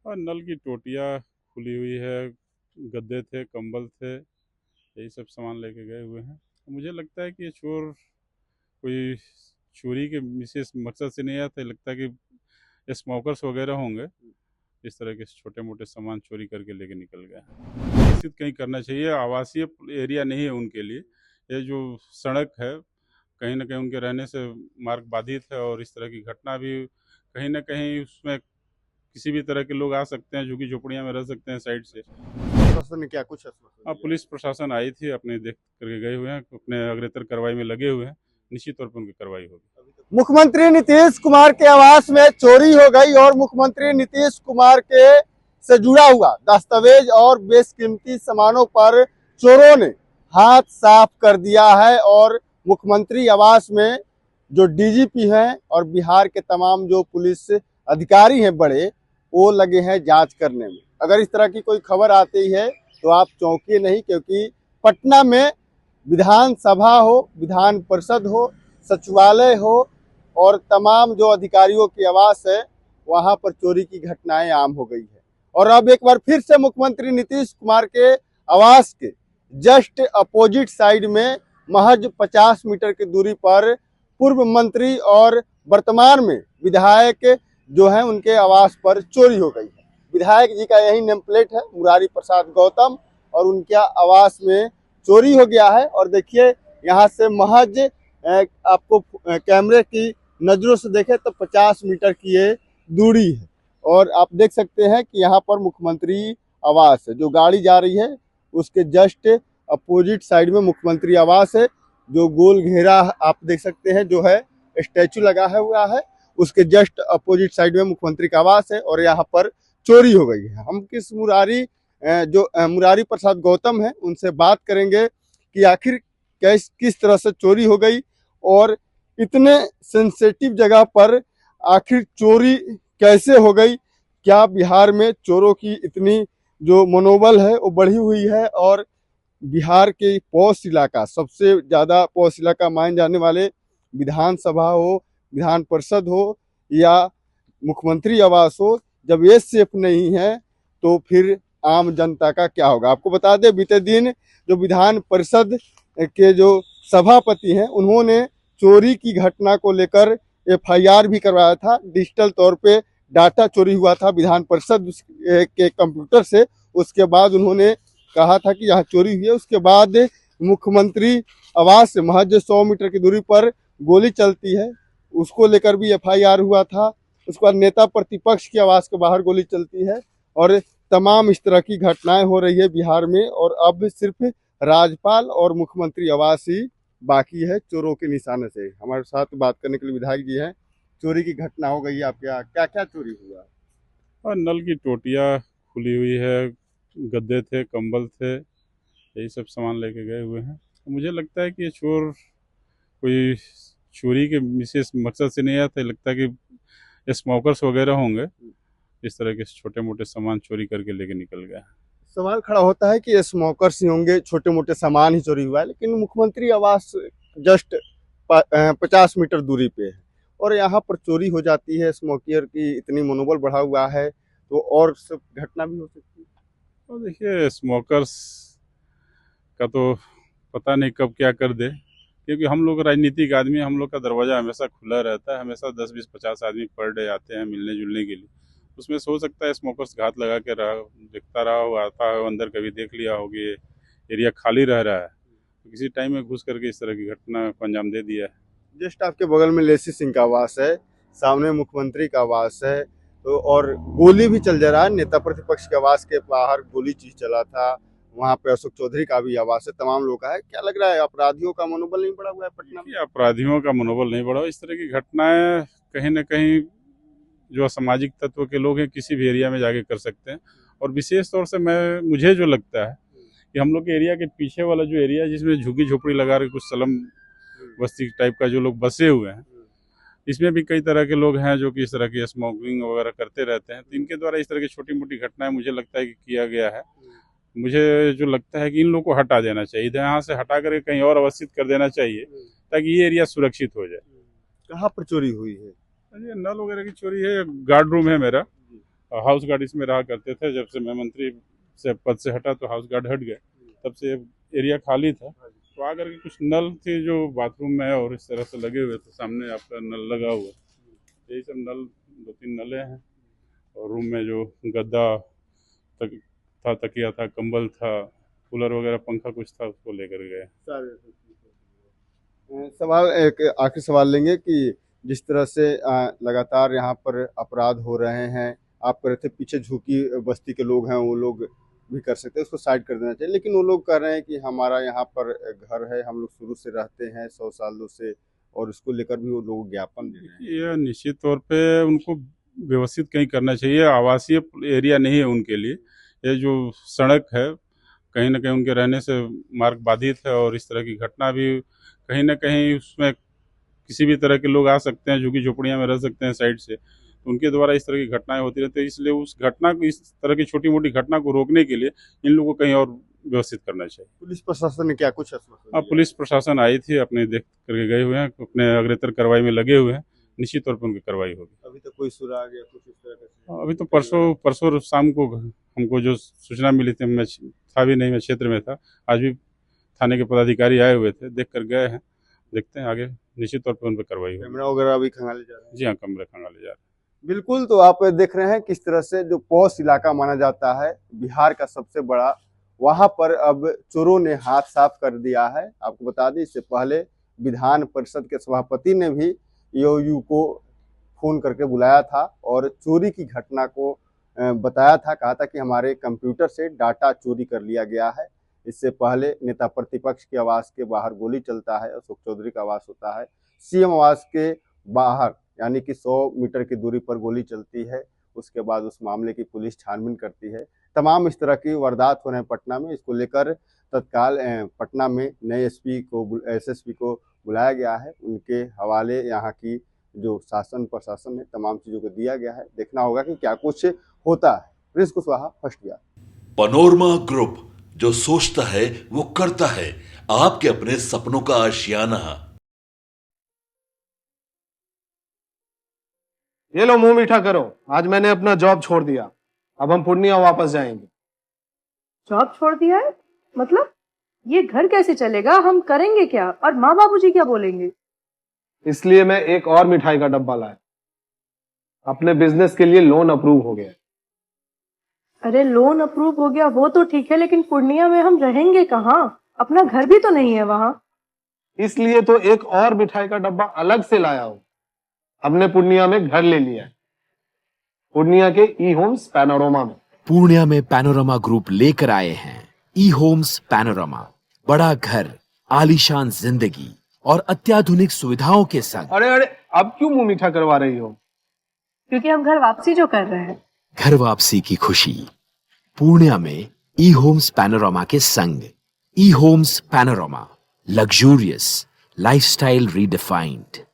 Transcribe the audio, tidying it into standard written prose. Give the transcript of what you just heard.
और नल की टोटियाँ खुली हुई है, गद्दे थे, कंबल थे, यही सब सामान लेके गए हुए हैं। मुझे लगता है कि ये चोर कोई चोरी के विशेष मकसद से नहीं आते, लगता है कि स्मोकर्स वगैरह होंगे, इस तरह के छोटे मोटे सामान चोरी करके लेके निकल गए। निश्चित कहीं करना चाहिए, आवासीय एरिया नहीं है उनके लिए। ये जो सड़क है, कहीं ना कहीं उनके रहने से मार्ग बाधित है, और इस तरह की घटना भी कहीं ना कहीं उसमें किसी भी तरह के लोग आ सकते हैं, झुग्गी झोपड़ियाँ में रह सकते हैं साइड से। प्रशासन ने क्या कुछ आश्वासन अब दिया? पुलिस प्रशासन आई थी, अपने देख करके गए हुए हैं, अपने अग्रेतर कार्रवाई में लगे हुए हैं। निश्चित तौर पर उनकी कार्रवाई होगी। मुख्यमंत्री नीतीश कुमार के आवास में चोरी हो गई और मुख्यमंत्री नीतीश कुमार के से जुड़ा हुआ दस्तावेज और बेशकीमती सामानों पर चोरों ने हाथ साफ कर दिया है। और मुख्यमंत्री आवास में जो डीजीपी हैं और बिहार के तमाम जो पुलिस अधिकारी हैं बड़े, वो लगे हैं जांच करने में। अगर इस तरह की कोई खबर आती है तो आप चौंकिए नहीं, क्योंकि पटना में विधानसभा हो, विधान परिषद हो, सचिवालय हो और तमाम जो अधिकारियों की आवास है, वहां पर चोरी की घटनाएं आम हो गई है। और अब एक बार फिर से मुख्यमंत्री नीतीश कुमार के आवास के जस्ट अपोजिट साइड में महज 50 मीटर की दूरी पर पूर्व मंत्री और वर्तमान में विधायक जो है उनके आवास पर चोरी हो गई है। विधायक जी का यही नेम प्लेट है, मुरारी प्रसाद गौतम, और उनके आवास में चोरी हो गया है। और देखिए यहाँ से महज आपको कैमरे की नजरों से देखें तो 50 मीटर की ये दूरी है। और आप देख सकते हैं कि यहाँ पर मुख्यमंत्री आवास है, जो गाड़ी जा रही है उसके जस्ट अपोजिट साइड में मुख्यमंत्री आवास है। जो गोल घेरा आप देख सकते हैं जो है स्टैचू लगा हुआ है, उसके जस्ट अपोजिट साइड में मुख्यमंत्री का आवास है और यहाँ पर चोरी हो गई है। हम किस मुरारी प्रसाद गौतम है, उनसे बात करेंगे कि आखिर किस तरह से चोरी हो गई और इतने सेंसिटिव जगह पर आखिर चोरी कैसे हो गई। क्या बिहार में चोरों की इतनी जो मनोबल है वो बढ़ी हुई है, और बिहार के पॉश इलाका, सबसे ज़्यादा पॉश इलाका माने जाने वाले विधानसभा हो, विधान परिषद हो या मुख्यमंत्री आवास हो, जब ये सेफ नहीं है तो फिर आम जनता का क्या होगा। आपको बता दें, बीते दिन जो विधान परिषद के जो सभापति हैं, उन्होंने चोरी की घटना को लेकर एफआईआर भी करवाया था। डिजिटल तौर पे डाटा चोरी हुआ था विधान परिषद के कंप्यूटर से। उसके बाद उन्होंने कहा था कि यहाँ चोरी हुई है। उसके बाद मुख्यमंत्री आवास से महज 100 मीटर की दूरी पर गोली चलती है, उसको लेकर भी एफआईआर हुआ था। उसके बाद नेता प्रतिपक्ष की आवास के बाहर गोली चलती है, और तमाम इस तरह की घटनाएं हो रही है बिहार में। और अब सिर्फ राज्यपाल और मुख्यमंत्री आवास ही बाकी है चोरों के निशाने से। हमारे साथ बात करने के लिए विधायक जी हैं। चोरी की घटना हो गई है आपके यहाँ, क्या क्या चोरी हुआ? और नल की टोटियाँ खुली हुई है, गद्दे थे, कंबल थे, यही सब सामान लेके गए हुए हैं। मुझे लगता है कि ये चोर कोई चोरी के विशेष मकसद से नहीं आते, लगता है कि स्मोकर्स वगैरह होंगे, इस तरह के छोटे मोटे सामान चोरी करके लेके निकल गए। सवाल खड़ा होता है कि स्मोकर्स ही होंगे, छोटे मोटे सामान ही चोरी हुआ है, लेकिन मुख्यमंत्री आवास जस्ट 50 मीटर दूरी पे है और यहाँ पर चोरी हो जाती है। स्मोकियर की इतनी मनोबल बढ़ा हुआ है तो और सब घटना भी हो सकती है। और देखिए, स्मोकर्स का तो पता नहीं कब क्या कर दे, क्योंकि हम लोग राजनीतिक आदमी, हम लोग का दरवाज़ा हमेशा खुला रहता है, हमेशा 10-20-50 आदमी पर डे आते हैं मिलने जुलने के लिए। उसमें से हो सकता है स्मोकर्स घात लगा के रहा, दिखता रहा हो, आता हो अंदर, कभी देख लिया हो कि ये एरिया खाली रह रहा है, तो किसी टाइम में घुस करके इस तरह की घटना को अंजाम दे दिया है। जस्ट आपके बगल में लेसी सिंह का आवास है, सामने मुख्यमंत्री का आवास है, तो और गोली भी चल जा रहा है। नेता प्रतिपक्ष के आवास के बाहर गोली चला था, वहाँ पे अशोक चौधरी का भी आवास है, तमाम लोग का है। क्या लग रहा है, अपराधियों का मनोबल नहीं बढ़ा हुआ है पटना में? अपराधियों का मनोबल नहीं बढ़ा, इस तरह की घटनाएं कहीं ना कहीं जो असामाजिक तत्व के लोग हैं किसी भी एरिया में जाके कर सकते हैं। और विशेष तौर से मुझे जो लगता है कि हम लोग के एरिया के पीछे वाला जो एरिया है, जिसमें झुग्गी झोपड़ी लगा रहे कुछ स्लम बस्ती टाइप का जो लोग बसे हुए हैं, इसमें भी कई तरह के लोग हैं जो कि इस तरह की स्मोकिंग वगैरह करते रहते हैं। तो इनके द्वारा इस तरह की छोटी मोटी घटनाएं मुझे लगता है कि किया गया है। मुझे जो लगता है कि इन लोगों को हटा देना चाहिए, यहाँ से हटा करके कहीं और अवस्थित कर देना चाहिए, ताकि ये एरिया सुरक्षित हो जाए। कहाँ पर चोरी हुई है? ये नल वगैरह की चोरी है, गार्ड रूम है मेरा, हाउस गार्ड इसमें रहा करते थे। जब से मैं मंत्री से पद से हटा तो हाउस गार्ड हट गए, तब से एरिया खाली था। तो आकर के कुछ नल थे जो बाथरूम में और इस तरह से लगे हुए थे, सामने आपका नल लगा हुआ, यही सब नल 2-3 नले हैं। और रूम में जो गद्दा था, तकिया था, कंबल था, कूलर वगैरह, पंखा कुछ था, उसको लेकर गए। सवाल एक आखिरी सवाल लेंगे कि जिस तरह से लगातार यहाँ पर अपराध हो रहे हैं, आप कह रहे थे पीछे झुकी बस्ती के लोग हैं, वो लोग भी कर सकते हैं, उसको साइड कर देना चाहिए, लेकिन वो लोग कह रहे हैं कि हमारा यहाँ पर घर है, हम लोग शुरू से रहते हैं 100 सालों से, और उसको लेकर भी वो लोग ज्ञापन दे रहे हैं। ये निश्चित तौर पे उनको व्यवस्थित कहीं करना चाहिए। आवासीय एरिया नहीं है उनके लिए। ये जो सड़क है, कहीं ना कहीं उनके रहने से मार्ग बाधित है, और इस तरह की घटना भी कहीं ना कहीं उसमें किसी भी तरह के लोग आ सकते हैं, झुग्गी झोपड़ियाँ में रह सकते हैं साइड से, तो उनके द्वारा इस तरह की घटनाएं होती रहती है। इसलिए उस घटना को, इस तरह की छोटी मोटी घटना को रोकने के लिए इन लोगों को कहीं और व्यवस्थित करना चाहिए। पुलिस प्रशासन ने क्या कुछ आश्वासन अब दिया? पुलिस प्रशासन आई थी, अपने देख करके गए हुए हैं, अपने अग्रेतर कार्रवाई में लगे हुए हैं, निश्चित तौर पर उनकी कार्रवाई होगी। अभी तक कोई सुराग या कुछ इस तरह का? अभी तो परसों शाम को हमको जो सूचना मिली थी, मैं था भी नहीं, मैं क्षेत्र में था, आज भी थाने के पदाधिकारी आए हुए थे, देख कर गए हैं, देखते हैं आगे निश्चित तौर पर उन पर कार्रवाई होगी। कैमरा वगैरह अभी खंगाले जा रहे हैं? जी हाँ, कमरे खंगाले जा रहे हैं। बिल्कुल, तो आप देख रहे हैं किस तरह से जो पॉश इलाका माना जाता है, बिहार का सबसे बड़ा, वहां पर अब चोरों ने हाथ साफ कर दिया है। आपको बता दें, इससे पहले विधान परिषद के सभापति ने भी ईओयू को फोन करके बुलाया था और चोरी की घटना को बताया था, कहा था कि हमारे कंप्यूटर से डाटा चोरी कर लिया गया है। इससे पहले नेता प्रतिपक्ष के आवास के बाहर गोली चलता है, अशोक चौधरी का आवास होता है, सीएम आवास के बाहर यानी कि 100 मीटर की दूरी पर गोली चलती है। उसके बाद उस मामले की पुलिस छानबीन करती है। तमाम इस तरह की वारदात हो रहे हैं पटना में। इसको लेकर तत्काल पटना में नए एसएसपी को बुलाया गया है। उनके हवाले यहाँ की जो शासन प्रशासन है, तमाम चीज़ों को दिया गया है। देखना होगा कि क्या कुछ होता है। Prince Kushwaha, first Bihar. Panorama group, जो सोचता है वो करता है। आपके अपने सपनों का आशियाना। ये लो, मुंह मीठा करो। आज मैंने अपना जॉब छोड़ दिया, अब हम पूर्णिया वापस जाएंगे। जॉब छोड़ दिया है? मतलब ये घर कैसे चलेगा? हम करेंगे क्या? और माँ बाबूजी क्या बोलेंगे? इसलिए मैं एक और मिठाई का डब्बा लाया। अपने बिजनेस के लिए लोन अप्रूव हो गया। अरे लोन अप्रूव हो गया वो तो ठीक है, लेकिन पूर्णिया में हम रहेंगे कहाँ? अपना घर भी तो नहीं है वहां। इसलिए तो एक और मिठाई का डब्बा अलग से लाया हूं। हमने पूर्णिया में घर ले लिया है, पूर्णिया के ई होम्स पैनोरमा में। पूर्णिया में पैनोरमा ग्रुप लेकर आए हैं ई होम्स पैनोरमा। बड़ा घर, आलीशान जिंदगी और अत्याधुनिक सुविधाओं के संग। अरे अरे, अब क्यों मुंह मीठा करवा रही हो? क्योंकि हम घर वापसी जो कर रहे हैं। घर वापसी की खुशी पूर्णिया में ई होम्स पैनोरमा के संग। ई homes panorama, luxurious lifestyle redefined.